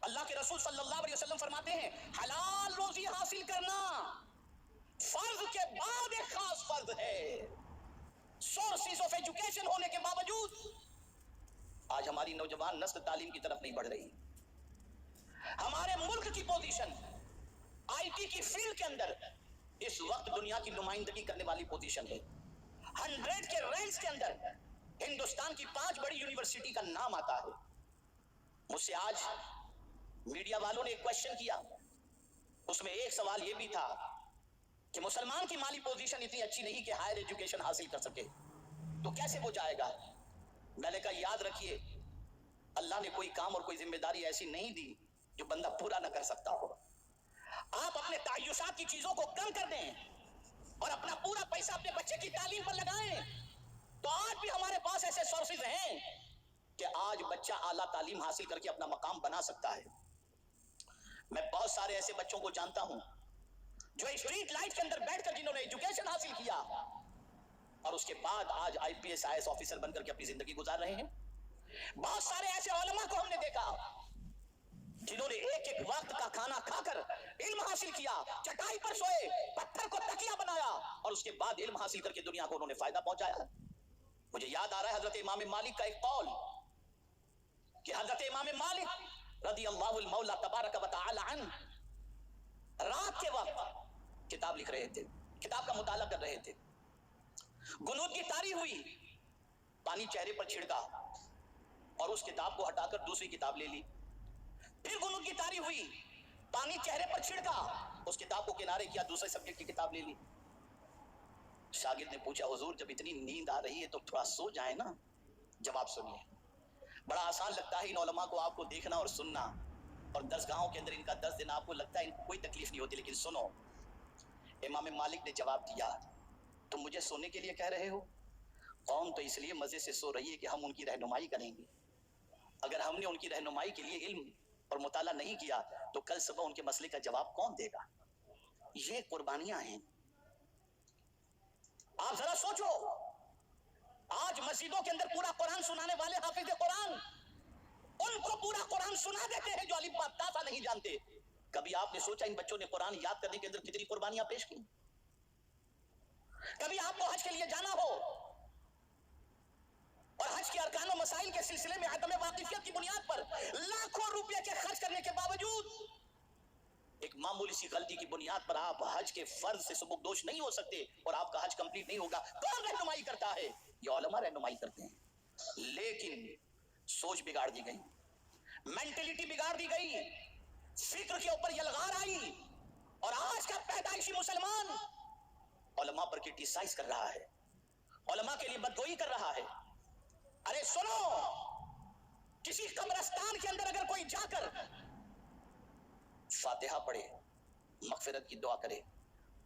اللہ کے رسول صلی اللہ علیہ وسلم فرماتے ہیں حلال روزی حاصل کرنا فرض کے بعد ایک خاص فرض ہے. سورسز آف ایجوکیشن ہونے کے باوجود آج ہماری نوجوان نسل تعلیم کی طرف نہیں بڑھ رہی. ہمارے ملک کی پوزیشن آئی ٹی کی فیلڈ کے اندر اس وقت دنیا کی نمائندگی کرنے والی پوزیشن ہے. 100 کے رینکس کے اندر ہندوستان کی 5 بڑی یونیورسٹی کا نام آتا ہے. مجھ سے آج میڈیا والوں نے ایک کوشچن کیا, اس میں ایک سوال یہ بھی تھا کہ مسلمان کی مالی پوزیشن اتنی اچھی نہیں کہ ہائر ایجوکیشن حاصل کر سکے, تو کیسے وہ جائے گا؟ میں نے کہا یاد رکھیے اللہ نے کوئی کام اور کوئی ذمہ داری ایسی نہیں دی جو بندہ پورا نہ کر سکتا ہو. آپ اپنے تعیشات کی چیزوں کو کم کر دیں اور اپنا پورا پیسہ اپنے بچے کی تعلیم پر لگائیں, تو آج بھی ہمارے پاس ایسے سورسز ہیں کہ آج بچہ اعلیٰ تعلیم حاصل کر کے اپنا مقام بنا سکتا ہے. میں بہت سارے ایسے بچوں کو جانتا ہوں جو اسٹریٹ لائٹ کے اندر بیٹھ کر جنہوں نے ایجوکیشن حاصل کیا اور اس کے بعد آج I P S I S officer بن کر کے اپنی زندگی گزار رہے ہیں. بہت سارے ایسے علماء کو ہم نے دیکھا جنہوں نے ایک ایک وقت کا کھانا کھا کر علم حاصل کیا, چٹائی پر سوئے, پتھر کو تکیہ بنایا اور اس کے بعد علم حاصل کر کے دنیا کو انہوں نے فائدہ پہنچایا. مجھے یاد آ رہا ہے حضرت امام مالک کا ایک قول کہ حضرت امام مالک رضی اللہ المولا تبارک و تعالی عنہ رات کے وقت کتاب لکھ رہے تھے, کتاب کا مطالعہ کر رہے تھے. غنودگی طاری ہوئی, پانی چہرے پر چھڑکا اور اس کتاب کو ہٹا کر دوسری کتاب لے لی. پھر غنودگی طاری ہوئی, پانی چہرے پر چھڑکا, اس کتاب کو کنارے کیا, دوسرے سبجیکٹ کی کتاب لے لی. شاگرد نے پوچھا حضور جب اتنی نیند آ رہی ہے تو تھوڑا سو جائیں نا. جواب سنیے, بڑا آسان لگتا ہے ان علماء کو آپ کو دیکھنا اور سننا اور درسگاہوں کے اندر ان کا درس دینا, آپ کو لگتا ہے ان کو کوئی تکلیف نہیں ہوتی, لیکن سنو. امام مالک نے جواب دیا تم مجھے سونے کے لیے کہہ رہے ہو, قوم تو اس لیے مزے سے سو رہی ہے کہ ہم ان کی رہنمائی کریں گے. اگر ہم نے ان کی رہنمائی کے لیے علم اور مطالعہ نہیں کیا تو کل صبح ان کے مسئلے کا جواب کون دے گا؟ یہ قربانیاں ہیں. آپ ذرا سوچو, آج مسجدوں کے اندر پورا قرآن سنانے والے حافظ قرآن ان کو پورا قرآن سنا دیتے ہیں جو الف با تا سا نہیں جانتے. کبھی آپ نے سوچا ان بچوں نے قرآن یاد کرنے کے اندر کتنی قربانیاں پیش کی؟ کبھی آپ کو حج کے لیے جانا ہو اور حج کے ارکان و مسائل کے سلسلے میں عدم واقفیت کی بنیاد پر لاکھوں روپے کے خرچ کرنے کے باوجود ایک معمولی سی غلطی کی بنیاد پر آپ حج کے فرض سے سبکدوش نہیں ہو سکتے اور آپ کا حج کمپلیٹ نہیں ہوگا. کون رہنمائی کرتا ہے؟ یہ علماء رہنمائی کرتے ہیں. لیکن سوچ بگاڑ دی گئی, مینٹلٹی بگاڑ دی گئی, فکر کے اوپر یلغار آئی اور آج کا پیدائشی مسلمان علماء پر کرٹیسائز کر رہا ہے, علماء کے لیے بدگوئی کر رہا ہے. ارے سنو, کسی قبرستان کے اندر اگر کوئی جا کر فاتحہ پڑھے, مغفرت کی دعا کرے,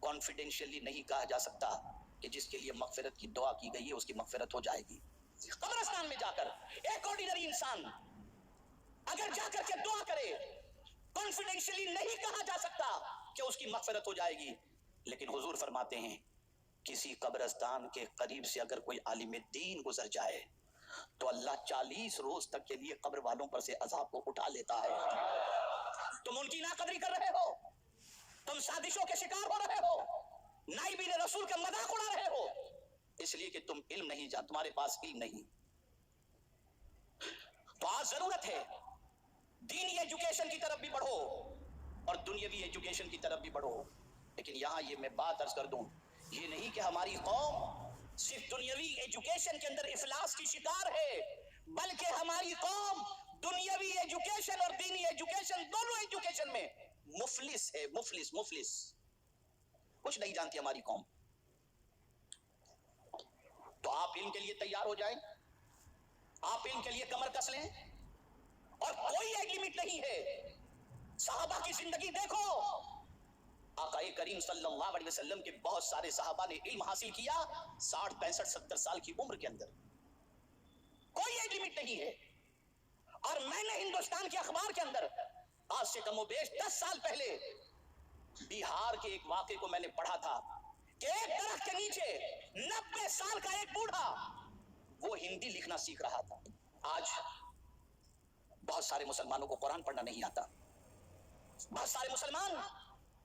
کانفیڈینشلی نہیں کہا جا سکتا کہ جس کے لیے مغفرت کی دعا کی گئی ہے اس کی مغفرت ہو جائے گی. قبرستان میں جا کر ایک آرڈینری انسان اگر جا کر کے دعا کرے, کانفیڈینشلی نہیں کہا جا سکتا کہ اس کی مغفرت ہو جائے گی. لیکن حضور فرماتے ہیں کسی قبرستان کے قریب سے اگر کوئی عالم دین گزر جائے تو اللہ 40 روز تک کے لیے قبر والوں پر سے عذاب کو اٹھا لیتا ہے. تم ان کی ناقدری کر رہے ہو, تم سازشوں کے شکار ہو رہے ہو, نائبین رسول کا مذاق اڑا رہے ہو, اس لیے کہ تم علم نہیں جانتے, تمہارے پاس علم نہیں. تو آج ضرورت ہے دینی ایجوکیشن کی طرف بھی بڑھو اور دنیاوی ایجوکیشن کی طرف بھی بڑھو. لیکن یہاں یہ میں بات عرض کر دوں, یہ نہیں کہ ہماری قوم صرف دنیاوی ایجوکیشن کے اندر افلاس کی شکار ہے, بلکہ ہماری قوم دنیاوی ایجوکیشن اور دینی ایجوکیشن دونوں ایجوکیشن میں مفلس ہے. مفلس مفلس کچھ نہیں جانتی ہماری قوم. تو آپ علم کے لیے تیار ہو جائیں, آپ علم کے لیے کمر کس لیں, اور کوئی ایج لمٹ نہیں ہے. صحابہ کی زندگی دیکھو, آقا کریم صلی اللہ علیہ وسلم کے بہت سارے صحابہ نے علم حاصل کیا 60 65 70 سال کی عمر کے اندر, کوئی ایج لمٹ نہیں ہے. اور میں نے ہندوستان کے اخبار کے اندر آج سے کم و بیش 10 سال پہلے بہار کے ایک واقعے کو میں نے پڑھا تھا کہ ایک درخت کے نیچے 90 سال کا ایک بوڑھا وہ ہندی لکھنا سیکھ رہا تھا. آج بہت سارے مسلمانوں کو قرآن پڑھنا نہیں آتا، بہت سارے مسلمان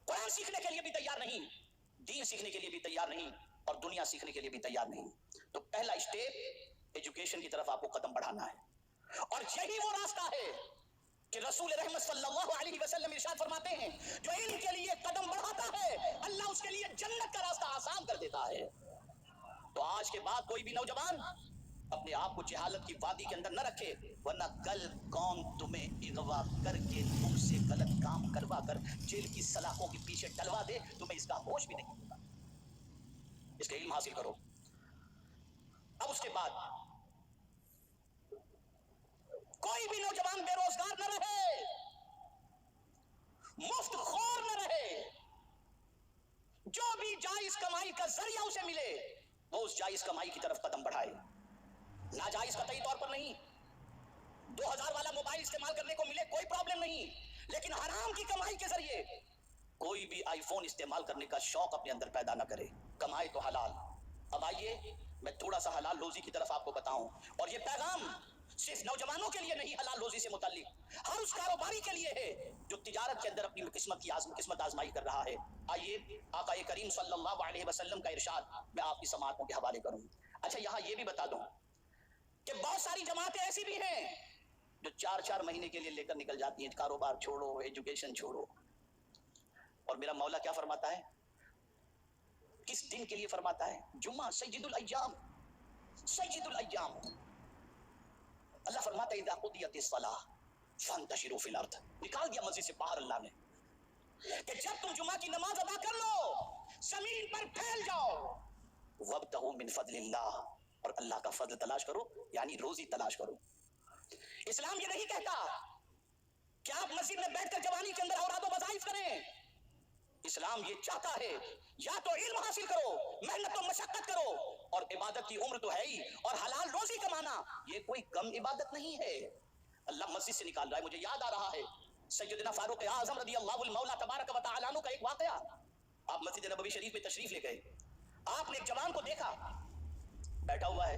قرآن سیکھنے کے لیے بھی تیار نہیں، دین سیکھنے کے لیے بھی تیار نہیں، اور دنیا سیکھنے کے لیے بھی تیار نہیں۔ تو پہلا اسٹیپ ایجوکیشن کی طرف آپ کو قدم بڑھانا ہے، اور یہی وہ راستہ ہے کہ رسول رحمت صلی اللہ علیہ وسلم ارشاد فرماتے ہیں جو علم کے لیے قدم بڑھاتا ہے اللہ اس کے لیے جنت کا راستہ آسان کر دیتا ہے۔ تو آج کے بعد کوئی بھی نوجوان اپنے آپ کو جہالت کی وادی کے اندر نہ رکھے، ورنہ کل کون تمہیں اغوا کر کے تم سے غلط کام کروا کر جیل کی سلاخوں کے پیچھے ڈلوا دے، تمہیں اس کا ہوش بھی نہیں ہوگا۔ اس کا علم حاصل کرو۔ اب اس کے بعد کوئی بھی نوجوان بے روزگار نہ رہے، مفت خور نہ رہے، جو بھی جائز کمائی کا ذریعہ اسے ملے وہ اس جائز کمائی کی طرف قدم بڑھائے، ناجائز قطعی طور پر نہیں۔ 2000 والا موبائل استعمال کرنے کو ملے کوئی پرابلم نہیں، لیکن حرام کی کمائی کے ذریعے کوئی بھی آئی فون استعمال کرنے کا شوق اپنے اندر پیدا نہ کرے، کمائے تو حلال۔ اب آئیے میں تھوڑا سا حلال روزی کی طرف آپ کو بتاؤں، اور یہ پیغام صرف نوجوانوں کے لیے نہیں حلال روزی سے متعلق ہر اس کاروباری کے لیے ہے جو تجارت کے اندر اپنی قسمت آزمائی کر رہا ہے۔ آئیے آقا کریم صلی اللہ علیہ وسلم کا ارشاد میں آپ کی سماعتوں کے حوالے کروں۔ اچھا یہاں یہ بھی بتا دوں کہ بہت ساری جماعتیں ایسی بھی ہیں جو 4 مہینے کے لیے لے کر نکل جاتی ہیں، کاروبار چھوڑو، ایجوکیشن چھوڑو، اور میرا مولا کیا فرماتا ہے؟ کس دن کے لیے فرماتا ہے؟ جمعہ سید الایام، سید الایام۔ اللہ فرماتا ہے اذا قضیت الصلاۃ فانتشروا فی الارض، نکال دیا مسجد سے باہر اللہ نے کہ جب تم جمعہ کی نماز ادا کر لو زمین پر پھیل جاؤ، وابتغوا من فضل اللہ، اور اللہ کا فضل تلاش کرو، یعنی روزی تلاش کرو۔ اسلام یہ نہیں کہتا کہ آپ مسجد میں بیٹھ کر جوانی کے اندر اوراد و وظائف کریں، اسلام یہ چاہتا ہے یا تو علم حاصل کرو، محنت و مشقت کرو، اور عبادت کی عمر تو ہے ہی، اور حلال روزی کمانا یہ کوئی کم عبادت نہیں ہے۔ اللہ مسجد سے نکال رہا ہے۔ مجھے یاد آ رہا ہے سیدنا فاروق اعظم رضی اللہ المولا تبارک و تعالی عنہ کا ایک واقعہ۔ آپ مسجد نبوی شریف میں تشریف لے گئے، آپ نے ایک جوان کو دیکھا بیٹھا ہوا ہے،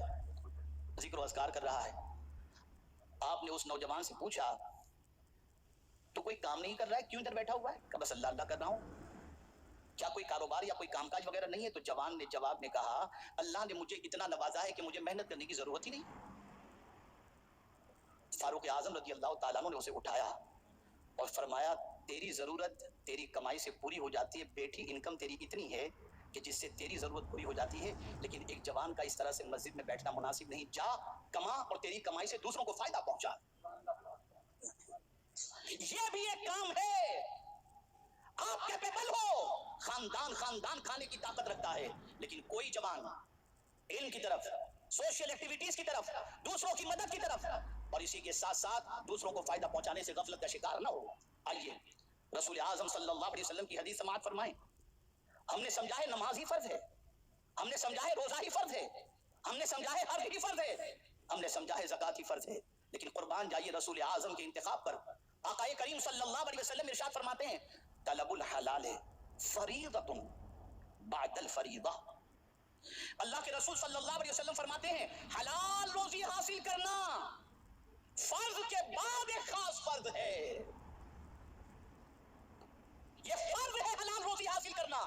ذکر و اذکار کر رہا ہے۔ آپ نے اس نوجوان سے پوچھا تو کوئی کام نہیں کر رہا ہے، کیوں ادھر بیٹھا ہوا ہے؟ کہ بس اللہ اللہ کر رہا ہوں۔ کیا کوئی کاروبار یا کوئی کام کاج وغیرہ نہیں ہے؟ تو جوان نے جواب میں کہا اللہ نے مجھے اتنا نوازا ہے کہ مجھے محنت کرنے کی ضرورت ہی نہیں۔ فاروق اعظم رضی اللہ تعالیٰ عنہ نے اسے اٹھایا اور فرمایا تیری ضرورت تیری کمائی سے پوری ہو جاتی ہے، بیٹھی انکم تیری اتنی ہے کہ جس سے تیری ضرورت پوری ہو جاتی ہے، لیکن ایک جوان کا اس طرح سے مسجد میں بیٹھنا مناسب نہیں۔ جا کما اور تیری کمائی سے دوسروں کو فائدہ پہنچا۔ یہ بھی ایک کام ہے۔ آپ کیپیبل ہو، خاندان کھانے کی طاقت رکھتا ہے، لیکن کوئی جوان علم کی طرف، سوشل ایکٹیویٹیز کی طرف، دوسروں کی مدد کی طرف، اور اسی کے ساتھ ساتھ دوسروں کو فائدہ پہنچانے سے غفلت کا شکار نہ ہو۔ آئیے رسول اعظم صلی اللہ علیہ وسلم کی حدیث سماعت فرمائیں۔ ہم نے سمجھا ہے نماز ہی فرض ہے، ہم نے سمجھا ہے روزہ ہی فرض ہے، ہم نے سمجھا ہے حج ہی فرض ہے، ہم نے سمجھا ہے زکوٰۃ ہی فرض ہے، لیکن قربان جائیے رسول اعظم کے انتخاب پر آقا کریم صلی اللہ علیہ وسلم ارشاد فرماتے ہیں طلب الحلال فریضۃ بعد الفریضہ۔ اللہ کے رسول صلی اللہ علیہ وسلم فرماتے ہیں حلال روزی حاصل کرنا فرض کے بعد ایک خاص فرض ہے۔ یہ فرض ہے حلال روزی حاصل کرنا۔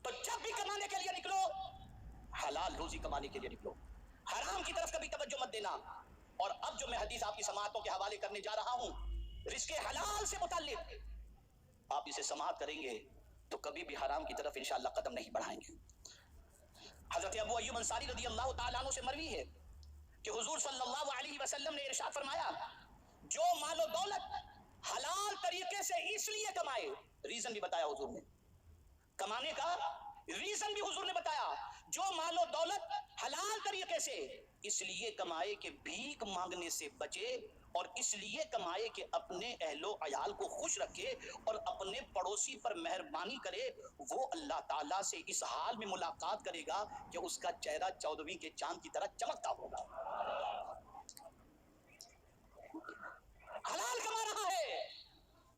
تو جب بھی کمانے کے لیے نکلو حلال روزی کمانے کے لیے نکلو، حرام کی طرف کبھی توجہ مت دینا۔ اور اب جو میں حدیث آپ کی سماعتوں کے حوالے کرنے جا رہا ہوں رزق حلال سے متعلق، آپ اسے سماعت کریں گے تو کبھی بھی حرام کی طرف انشاءاللہ قدم نہیں بڑھائیں گے۔ حضرت ابو ایوب انصاری رضی اللہ تعالیٰ عنہ سے مروی ہے کہ حضور صلی اللہ علیہ وسلم نے ارشاد فرمایا جو مال و دولت حلال طریقے سے اس لیے کمائے، ریزن بھی بتایا حضور نے، کمانے کا ریزن بھی حضور نے بتایا، جو مال و دولت حلال طریقے سے اس لیے کمائے کہ بھیک مانگنے سے بچے، اور اس لیے کمائے کہ اپنے اہل و عیال کو خوش رکھے اور اپنے پڑوسی پر مہربانی کرے، وہ اللہ تعالیٰ سے اس حال میں ملاقات کرے گا کہ اس کا چہرہ 14ویں کے چاند کی طرح چمکتا ہوگا۔ حلال کما رہا ہے